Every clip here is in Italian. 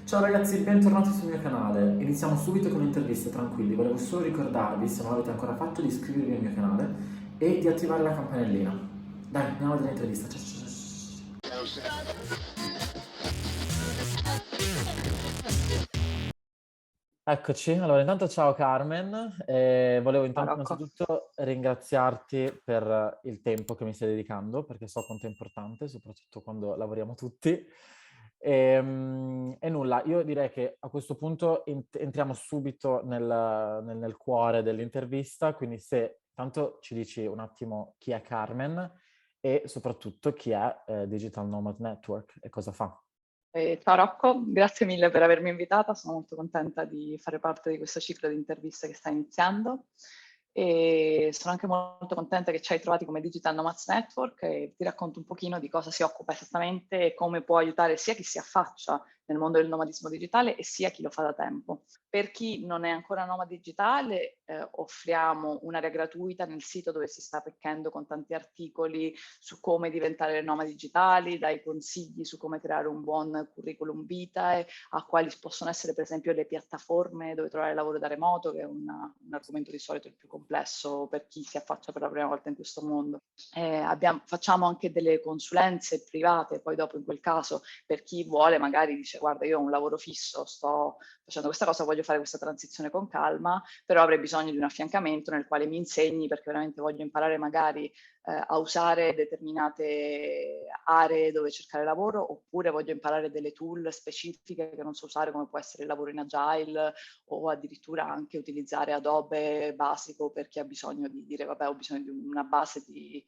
Ciao ragazzi, bentornati sul mio canale. Iniziamo subito con l'intervista, tranquilli. Volevo solo ricordarvi, se non l'avete ancora fatto, di iscrivervi al mio canale e di attivare la campanellina. Dai, andiamo a vedere l'intervista. Ciao, ciao, ciao, ciao. Eccoci, allora intanto ciao Carmen, volevo Ciao Rocco. innanzitutto ringraziarti per il tempo che mi stai dedicando, perché so quanto è importante, soprattutto quando lavoriamo tutti. E nulla, io direi che a questo punto entriamo subito nel cuore dell'intervista, quindi se tanto ci dici un attimo chi è Carmen e soprattutto chi è Digital Nomad Network e cosa fa. Ciao Rocco, grazie mille per avermi invitata, sono molto contenta di fare parte di questo ciclo di interviste che sta iniziando e sono anche molto contenta che ci hai trovati come Digital Nomads Network e ti racconto un pochino di cosa si occupa esattamente e come può aiutare sia chi si affaccia nel mondo del nomadismo digitale e sia chi lo fa da tempo. Per chi non è ancora nomade digitale, offriamo un'area gratuita nel sito dove si sta arricchendo con tanti articoli su come diventare nomadi digitali, dai consigli su come creare un buon curriculum vitae, a quali possono essere per esempio le piattaforme dove trovare lavoro da remoto, che è un argomento di solito il più complesso per chi si affaccia per la prima volta in questo mondo. Facciamo anche delle consulenze private, poi dopo in quel caso per chi vuole magari dice guarda io ho un lavoro fisso, sto facendo questa cosa, voglio fare questa transizione con calma, però avrei bisogno di un affiancamento nel quale mi insegni perché veramente voglio imparare magari a usare determinate aree dove cercare lavoro, oppure voglio imparare delle tool specifiche che non so usare, come può essere il lavoro in agile o addirittura anche utilizzare Adobe basico per chi ha bisogno di dire vabbè ho bisogno di una base di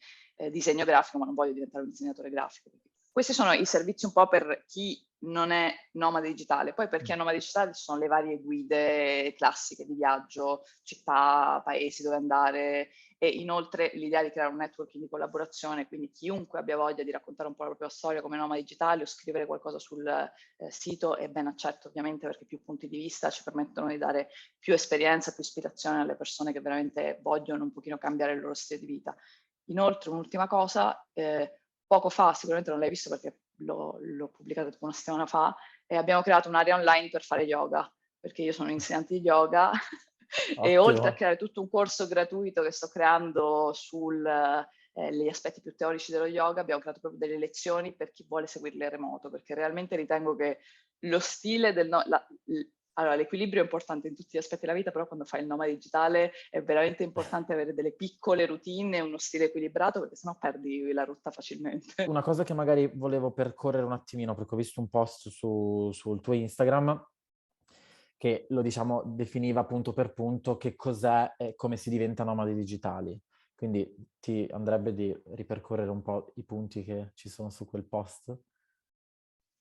disegno grafico ma non voglio diventare un disegnatore grafico. Questi sono i servizi un po' per chi non è nomade digitale. Poi per chi è nomade digitale ci sono le varie guide classiche di viaggio, città, paesi dove andare e inoltre l'idea di creare un networking di collaborazione, quindi chiunque abbia voglia di raccontare un po' la propria storia come nomade digitale o scrivere qualcosa sul sito è ben accetto ovviamente perché più punti di vista ci permettono di dare più esperienza, più ispirazione alle persone che veramente vogliono un pochino cambiare il loro stile di vita. Inoltre un'ultima cosa, poco fa, sicuramente non l'hai visto perché l'ho pubblicato tipo una settimana fa, e abbiamo creato un'area online per fare yoga, perché io sono insegnante di yoga e oltre a Ottimo. creare tutto un corso gratuito che sto creando sugli aspetti più teorici dello yoga, abbiamo creato proprio delle lezioni per chi vuole seguirle a remoto, perché realmente ritengo che lo stile del allora, l'equilibrio è importante in tutti gli aspetti della vita, però quando fai il nomade digitale è veramente importante avere delle piccole routine e uno stile equilibrato, perché sennò perdi la rotta facilmente. Una cosa che magari volevo percorrere un attimino, perché ho visto un post sul tuo Instagram che lo diciamo definiva punto per punto che cos'è e come si diventa nomadi digitali. Quindi ti andrebbe di ripercorrere un po' i punti che ci sono su quel post?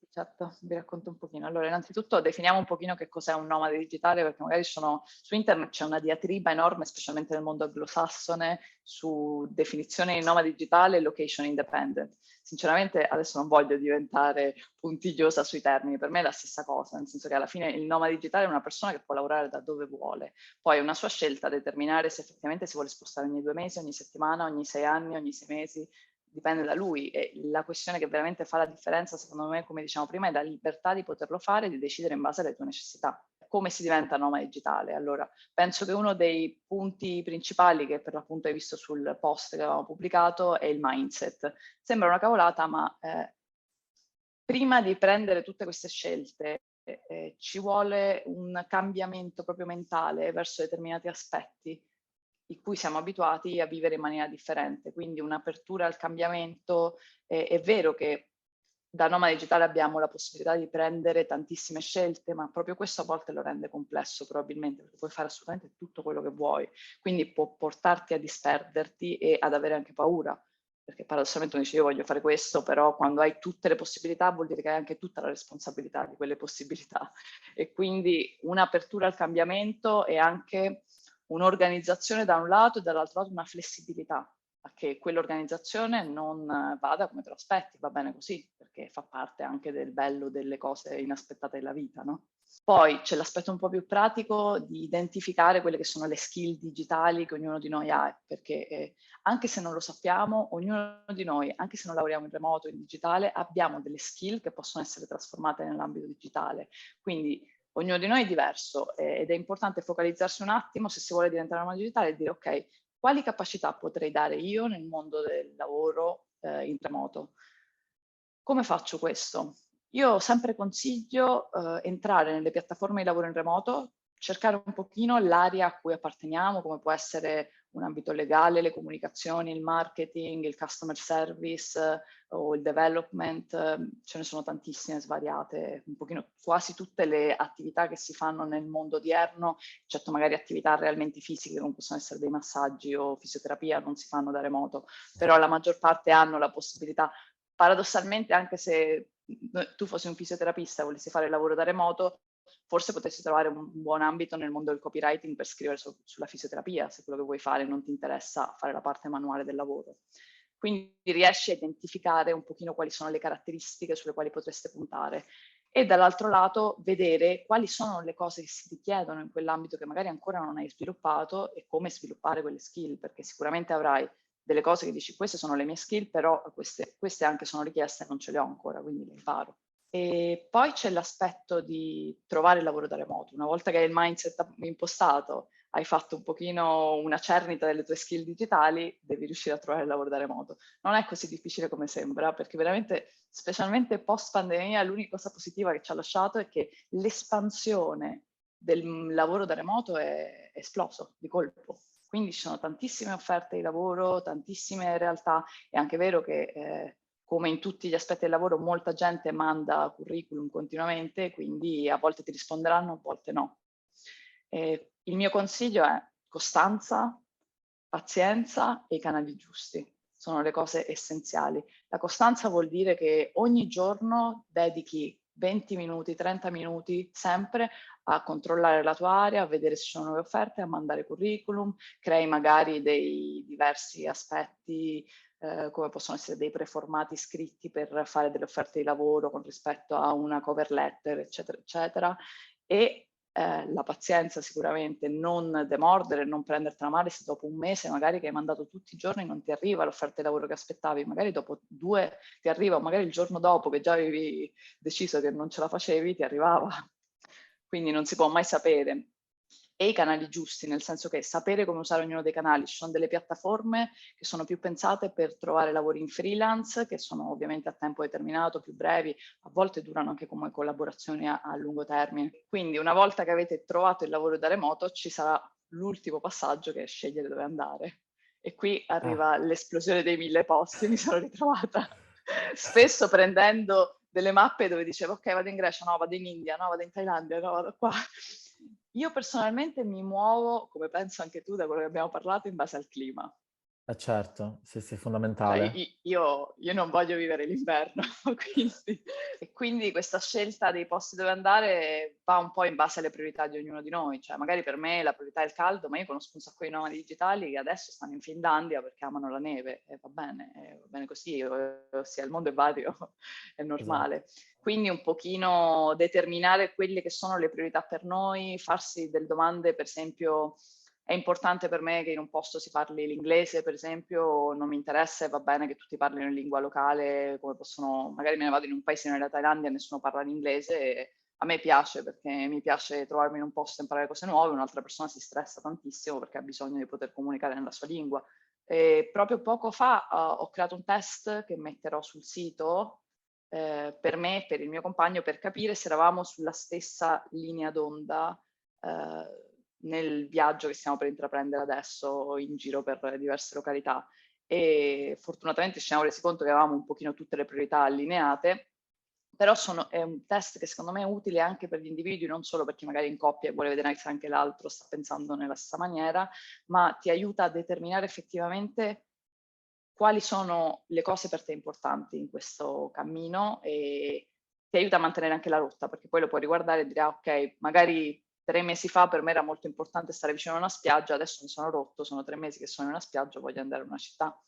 Certo, vi racconto un pochino. Allora, innanzitutto definiamo un pochino che cos'è un nomade digitale, perché magari su internet c'è una diatriba enorme, specialmente nel mondo anglosassone, su definizione di nomade digitale e location independent. Sinceramente adesso non voglio diventare puntigliosa sui termini, per me è la stessa cosa, nel senso che alla fine il nomade digitale è una persona che può lavorare da dove vuole, poi è una sua scelta determinare se effettivamente si vuole spostare ogni 2 mesi, ogni settimana, ogni 6 anni, ogni 6 mesi, dipende da lui e la questione che veramente fa la differenza, secondo me, come diciamo prima, è la libertà di poterlo fare e di decidere in base alle tue necessità. Come si diventa nomade digitale? Allora, penso che uno dei punti principali che per l'appunto hai visto sul post che avevamo pubblicato è il mindset. Sembra una cavolata, ma prima di prendere tutte queste scelte ci vuole un cambiamento proprio mentale verso determinati aspetti di cui siamo abituati a vivere in maniera differente, quindi un'apertura al cambiamento. È vero che da nomade digitale abbiamo la possibilità di prendere tantissime scelte, ma proprio questo a volte lo rende complesso probabilmente, perché puoi fare assolutamente tutto quello che vuoi, quindi può portarti a disperderti e ad avere anche paura, perché paradossalmente uno dice io voglio fare questo, però quando hai tutte le possibilità vuol dire che hai anche tutta la responsabilità di quelle possibilità e quindi un'apertura al cambiamento e anche un'organizzazione da un lato e dall'altro lato una flessibilità a che quell'organizzazione non vada come te lo aspetti, va bene così, perché fa parte anche del bello delle cose inaspettate della vita, no? Poi c'è l'aspetto un po' più pratico di identificare quelle che sono le skill digitali che ognuno di noi ha, perché anche se non lo sappiamo, ognuno di noi, anche se non lavoriamo in remoto, in digitale, abbiamo delle skill che possono essere trasformate nell'ambito digitale. Quindi ognuno di noi è diverso ed è importante focalizzarsi un attimo se si vuole diventare una digitale e dire ok, quali capacità potrei dare io nel mondo del lavoro in remoto? Come faccio questo? Io sempre consiglio entrare nelle piattaforme di lavoro in remoto, cercare un pochino l'area a cui apparteniamo, come può essere un ambito legale, le comunicazioni, il marketing, il customer service o il development, ce ne sono tantissime svariate, un pochino quasi tutte le attività che si fanno nel mondo odierno, eccetto magari attività realmente fisiche come possono essere dei massaggi o fisioterapia, non si fanno da remoto, però la maggior parte hanno la possibilità. Paradossalmente, anche se tu fossi un fisioterapista e volessi fare il lavoro da remoto, forse potresti trovare un buon ambito nel mondo del copywriting per scrivere sulla fisioterapia, se quello che vuoi fare non ti interessa fare la parte manuale del lavoro. Quindi riesci a identificare un pochino quali sono le caratteristiche sulle quali potreste puntare e dall'altro lato vedere quali sono le cose che si richiedono in quell'ambito che magari ancora non hai sviluppato e come sviluppare quelle skill, perché sicuramente avrai delle cose che dici queste sono le mie skill, però queste anche sono richieste e non ce le ho ancora, quindi le imparo. E poi c'è l'aspetto di trovare il lavoro da remoto. Una volta che hai il mindset impostato, hai fatto un pochino una cernita delle tue skill digitali, devi riuscire a trovare il lavoro da remoto. Non è così difficile come sembra, perché veramente, specialmente post pandemia, l'unica cosa positiva che ci ha lasciato è che l'espansione del lavoro da remoto è esploso di colpo. Quindi ci sono tantissime offerte di lavoro, tantissime realtà. È anche vero che come in tutti gli aspetti del lavoro molta gente manda curriculum continuamente, quindi a volte ti risponderanno, a volte no. Il mio consiglio è costanza, pazienza e i canali giusti. Sono le cose essenziali. La costanza vuol dire che ogni giorno dedichi 20 minuti, 30 minuti sempre a controllare la tua area, a vedere se ci sono nuove offerte, a mandare curriculum, crei magari dei diversi aspetti come possono essere dei preformati scritti per fare delle offerte di lavoro con rispetto a una cover letter, eccetera, eccetera. E la pazienza sicuramente, non demordere, non prendertela male se dopo un mese magari che hai mandato tutti i giorni non ti arriva l'offerta di lavoro che aspettavi, magari dopo 2 ti arriva, o magari il giorno dopo che già avevi deciso che non ce la facevi ti arrivava. Quindi non si può mai sapere. E i canali giusti, nel senso che sapere come usare ognuno dei canali. Ci sono delle piattaforme che sono più pensate per trovare lavori in freelance, che sono ovviamente a tempo determinato, più brevi, a volte durano anche come collaborazioni a lungo termine. Quindi una volta che avete trovato il lavoro da remoto ci sarà l'ultimo passaggio che è scegliere dove andare. E qui arriva l'esplosione dei 1000 posti, mi sono ritrovata spesso prendendo delle mappe dove dicevo ok vado in Grecia, no vado in India, no vado in Thailandia, no vado qua. Io personalmente mi muovo, come penso anche tu da quello che abbiamo parlato, in base al clima. Certo, sì, sì, Cioè, fondamentale. io non voglio vivere l'inverno, quindi questa scelta dei posti dove andare va un po' in base alle priorità di ognuno di noi. Cioè, magari per me la priorità è il caldo, ma io conosco un sacco di nomadi digitali che adesso stanno in Finlandia perché amano la neve e va bene così, ossia il mondo è vario, è Esatto. normale. Quindi un pochino determinare quelle che sono le priorità per noi, farsi delle domande, per esempio è importante per me che in un posto si parli l'inglese, per esempio, non mi interessa e va bene che tutti parlino in lingua locale, come possono, magari me ne vado in un paese nella Thailandia e nessuno parla l'inglese e a me piace perché mi piace trovarmi in un posto e imparare cose nuove, un'altra persona si stressa tantissimo perché ha bisogno di poter comunicare nella sua lingua. E proprio poco fa ho creato un test che metterò sul sito per me e per il mio compagno per capire se eravamo sulla stessa linea d'onda nel viaggio che stiamo per intraprendere adesso in giro per diverse località. E fortunatamente ci siamo resi conto che avevamo un pochino tutte le priorità allineate, però è un test che secondo me è utile anche per gli individui, non solo per chi magari è in coppia e vuole vedere se anche l'altro sta pensando nella stessa maniera, ma ti aiuta a determinare effettivamente quali sono le cose per te importanti in questo cammino e ti aiuta a mantenere anche la rotta, perché poi lo puoi riguardare e dire, ah, ok, magari 3 mesi fa per me era molto importante stare vicino a una spiaggia, adesso mi sono rotto, sono 3 mesi che sono in una spiaggia, voglio andare in una città.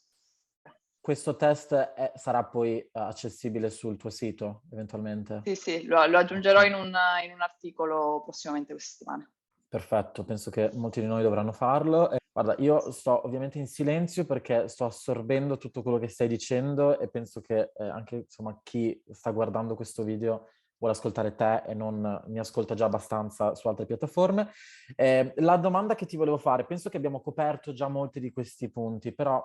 questo test sarà poi accessibile sul tuo sito, eventualmente? Sì, sì, lo aggiungerò Ok. in un articolo prossimamente questa settimana. Perfetto, penso che molti di noi dovranno farlo. Guarda, io sto ovviamente in silenzio perché sto assorbendo tutto quello che stai dicendo e penso che anche insomma, chi sta guardando questo video vuole ascoltare te e non mi ascolta già abbastanza su altre piattaforme. La domanda che ti volevo fare, penso che abbiamo coperto già molti di questi punti, però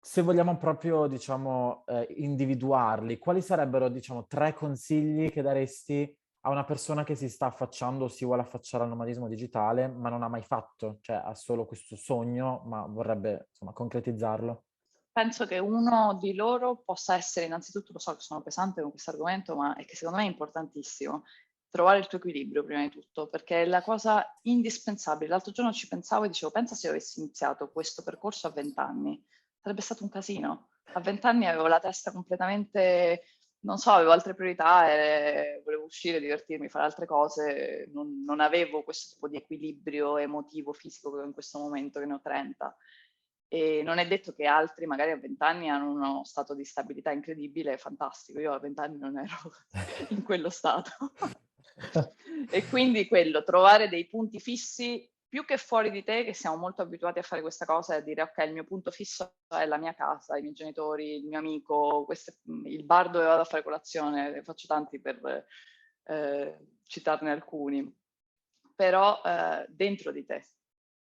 se vogliamo proprio, diciamo, individuarli, quali sarebbero, diciamo, 3 consigli che daresti a una persona che si sta affacciando o si vuole affacciare al nomadismo digitale, ma non ha mai fatto? Cioè, ha solo questo sogno, ma vorrebbe, insomma, concretizzarlo? Penso che uno di loro possa essere, innanzitutto, lo so che sono pesante con questo argomento, ma è che secondo me è importantissimo, trovare il tuo equilibrio prima di tutto, perché è la cosa indispensabile. L'altro giorno ci pensavo e dicevo, pensa se io avessi iniziato questo percorso a 20 anni, sarebbe stato un casino. A 20 anni avevo la testa completamente, non so, avevo altre priorità, volevo uscire, divertirmi, fare altre cose, non avevo questo tipo di equilibrio emotivo, fisico che ho in questo momento, che ne ho 30. E non è detto che altri magari a 20 anni hanno uno stato di stabilità incredibile e fantastico. Io a 20 anni non ero in quello stato. E quindi quello, trovare dei punti fissi più che fuori di te, che siamo molto abituati a fare questa cosa e a dire ok, il mio punto fisso è la mia casa, i miei genitori, il mio amico, il bar dove vado a fare colazione, ne faccio tanti per citarne alcuni, però dentro di te.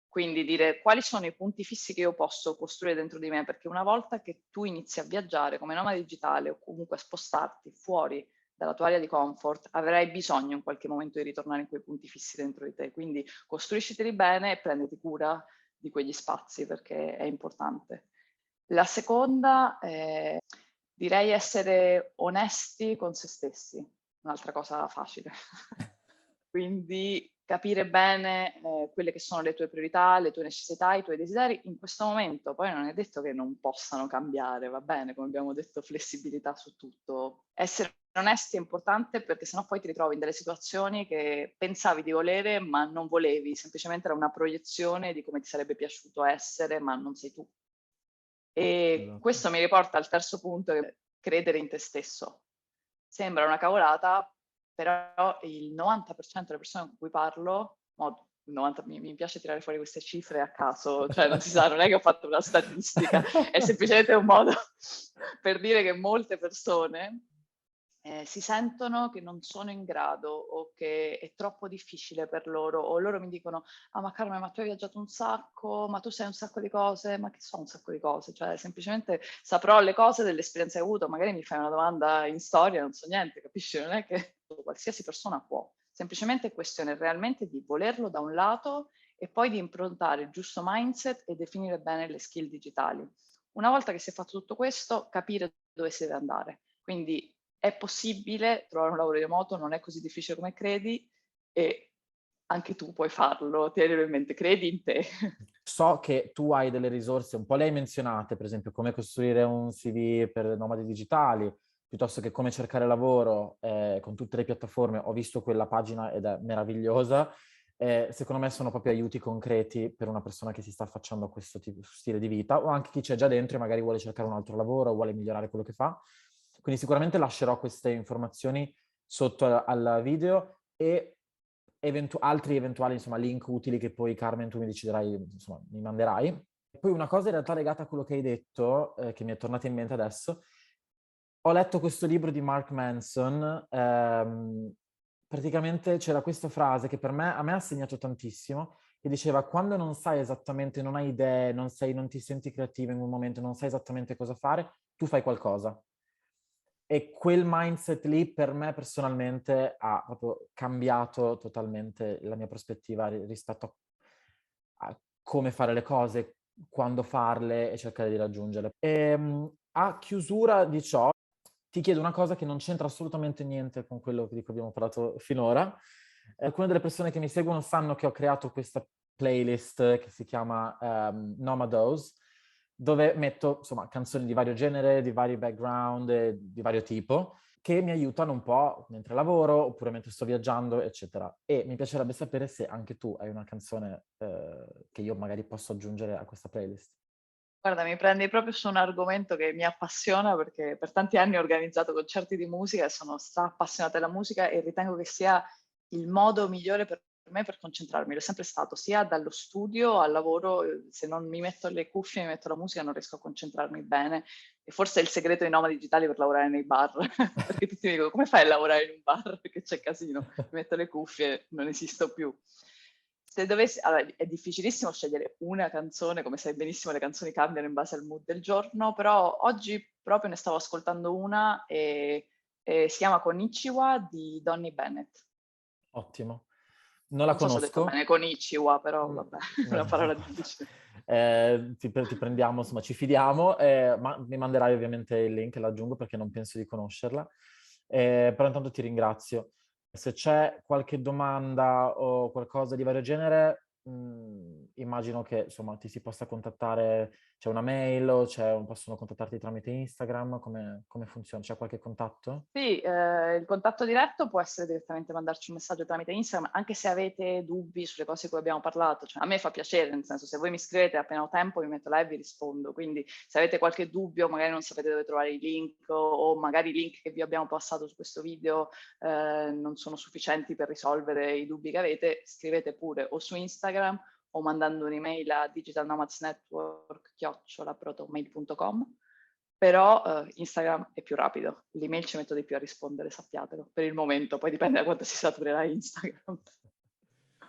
Quindi dire quali sono i punti fissi che io posso costruire dentro di me, perché una volta che tu inizi a viaggiare come nomade digitale o comunque a spostarti fuori dalla tua area di comfort, avrai bisogno in qualche momento di ritornare in quei punti fissi dentro di te. Quindi costruisciteli bene e prenditi cura di quegli spazi perché è importante. La seconda, direi essere onesti con se stessi, un'altra cosa facile. Quindi capire bene quelle che sono le tue priorità, le tue necessità, i tuoi desideri in questo momento. Poi non è detto che non possano cambiare, va bene, come abbiamo detto, flessibilità su tutto. Essere onesti è importante perché sennò poi ti ritrovi in delle situazioni che pensavi di volere ma non volevi, semplicemente era una proiezione di come ti sarebbe piaciuto essere, ma non sei tu. E Esatto. questo mi riporta al terzo punto, che è credere in te stesso. Sembra una cavolata, però il 90% delle persone con cui parlo, 90, mi piace tirare fuori queste cifre a caso, cioè non si sa, non è che ho fatto una statistica, è semplicemente un modo per dire che molte persone si sentono che non sono in grado o che è troppo difficile per loro, o loro mi dicono: "Ah, ma Carmen, ma tu hai viaggiato un sacco, ma tu sai un sacco di cose", ma che so un sacco di cose, cioè semplicemente saprò le cose delle esperienze che ho avuto, magari mi fai una domanda in storia, non so niente, capisci? Non è che qualsiasi persona può, semplicemente è questione realmente di volerlo da un lato e poi di improntare il giusto mindset e definire bene le skill digitali. Una volta che si è fatto tutto questo, capire dove si deve andare. Quindi è possibile trovare un lavoro remoto, non è così difficile come credi e anche tu puoi farlo, tienilo in mente, credi in te. So che tu hai delle risorse, un po' le hai menzionate, per esempio come costruire un CV per nomadi digitali, piuttosto che come cercare lavoro con tutte le piattaforme. Ho visto quella pagina ed è meravigliosa. Secondo me sono proprio aiuti concreti per una persona che si sta affacciando a questo tipo, stile di vita, o anche chi c'è già dentro e magari vuole cercare un altro lavoro, vuole migliorare quello che fa. Quindi sicuramente lascerò queste informazioni sotto al video e altri eventuali insomma, link utili che poi Carmen tu mi deciderai, insomma, mi manderai. E poi una cosa in realtà legata a quello che hai detto, che mi è tornata in mente adesso, ho letto questo libro di Mark Manson, praticamente c'era questa frase che a me ha segnato tantissimo, che diceva quando non sai esattamente, non hai idee, non ti senti creativo in un momento, non sai esattamente cosa fare, tu fai qualcosa. E quel mindset lì per me personalmente ha proprio cambiato totalmente la mia prospettiva rispetto a come fare le cose, quando farle e cercare di raggiungerle. A chiusura di ciò, ti chiedo una cosa che non c'entra assolutamente niente con quello di cui abbiamo parlato finora. Alcune delle persone che mi seguono sanno che ho creato questa playlist che si chiama Nomados, dove metto insomma canzoni di vario genere, di vari background, di vario tipo, che mi aiutano un po' mentre lavoro oppure mentre sto viaggiando, eccetera. E mi piacerebbe sapere se anche tu hai una canzone che io magari posso aggiungere a questa playlist. Guarda, mi prendi proprio su un argomento che mi appassiona perché per tanti anni ho organizzato concerti di musica e sono appassionata della musica e ritengo che sia il modo migliore per me per concentrarmi. L'è sempre stato, sia dallo studio al lavoro, se non mi metto le cuffie, mi metto la musica, non riesco a concentrarmi bene. E forse è il segreto dei nomadi digitali per lavorare nei bar, perché tutti mi dicono come fai a lavorare in un bar? Perché c'è casino, mi metto le cuffie, non esisto più. Se dovessi, allora, è difficilissimo scegliere una canzone, come sai benissimo le canzoni cambiano in base al mood del giorno, però oggi proprio ne stavo ascoltando una e si chiama Konnichiwa di Donny Bennett. Ottimo. Non la Non so se ho detto conosco. bene Konnichiwa, però Mm. vabbè, è una parola difficile. Ti prendiamo, insomma, ci fidiamo, ma mi manderai ovviamente il link, l'aggiungo perché non penso di conoscerla. Però intanto ti ringrazio. Se c'è qualche domanda o qualcosa di vario genere, immagino che insomma ti si possa contattare, c'è una mail o possono contattarti tramite Instagram, come funziona? C'è qualche contatto? Sì, il contatto diretto può essere direttamente mandarci un messaggio tramite Instagram, anche se avete dubbi sulle cose di cui abbiamo parlato. Cioè, a me fa piacere, nel senso, se voi mi scrivete appena ho tempo, mi metto là e vi rispondo. Quindi se avete qualche dubbio, magari non sapete dove trovare i link o magari i link che vi abbiamo passato su questo video non sono sufficienti per risolvere i dubbi che avete, scrivete pure o su Instagram o mandando un'email a digitalnomadsnetwork@protonmail.com. Però Instagram è più rapido, l'email ci metto di più a rispondere, sappiatelo, per il momento, poi dipende da quanto si saturerà Instagram.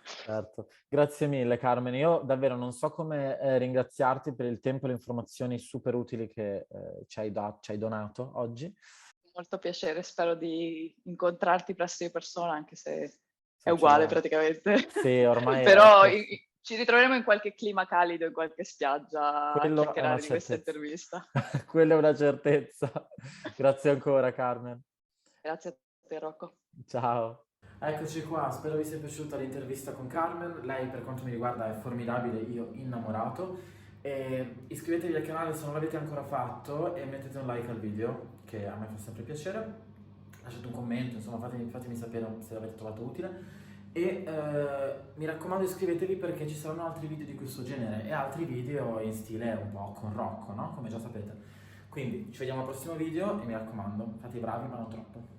Certo. Grazie mille Carmen. Io davvero non so come ringraziarti per il tempo e le informazioni super utili che ci hai donato oggi. Molto piacere, spero di incontrarti presto di persona, anche se è uguale Succederà. praticamente. Sì, ormai è Però così. ci ritroveremo in qualche clima calido, in qualche spiaggia a Quello è una chiacchierare di questa certezza. intervista. Quella è una certezza. Grazie ancora Carmen. Grazie a te, Rocco. Ciao. Eccoci qua, spero vi sia piaciuta l'intervista con Carmen. Lei per quanto mi riguarda è formidabile, io innamorato. E iscrivetevi al canale se non l'avete ancora fatto e mettete un like al video, che a me fa sempre piacere. Lasciate un commento, insomma fatemi sapere se l'avete trovato utile. E mi raccomando iscrivetevi perché ci saranno altri video di questo genere e altri video in stile un po' con Rocco, no? Come già sapete. Quindi ci vediamo al prossimo video e mi raccomando, fate i bravi ma non troppo.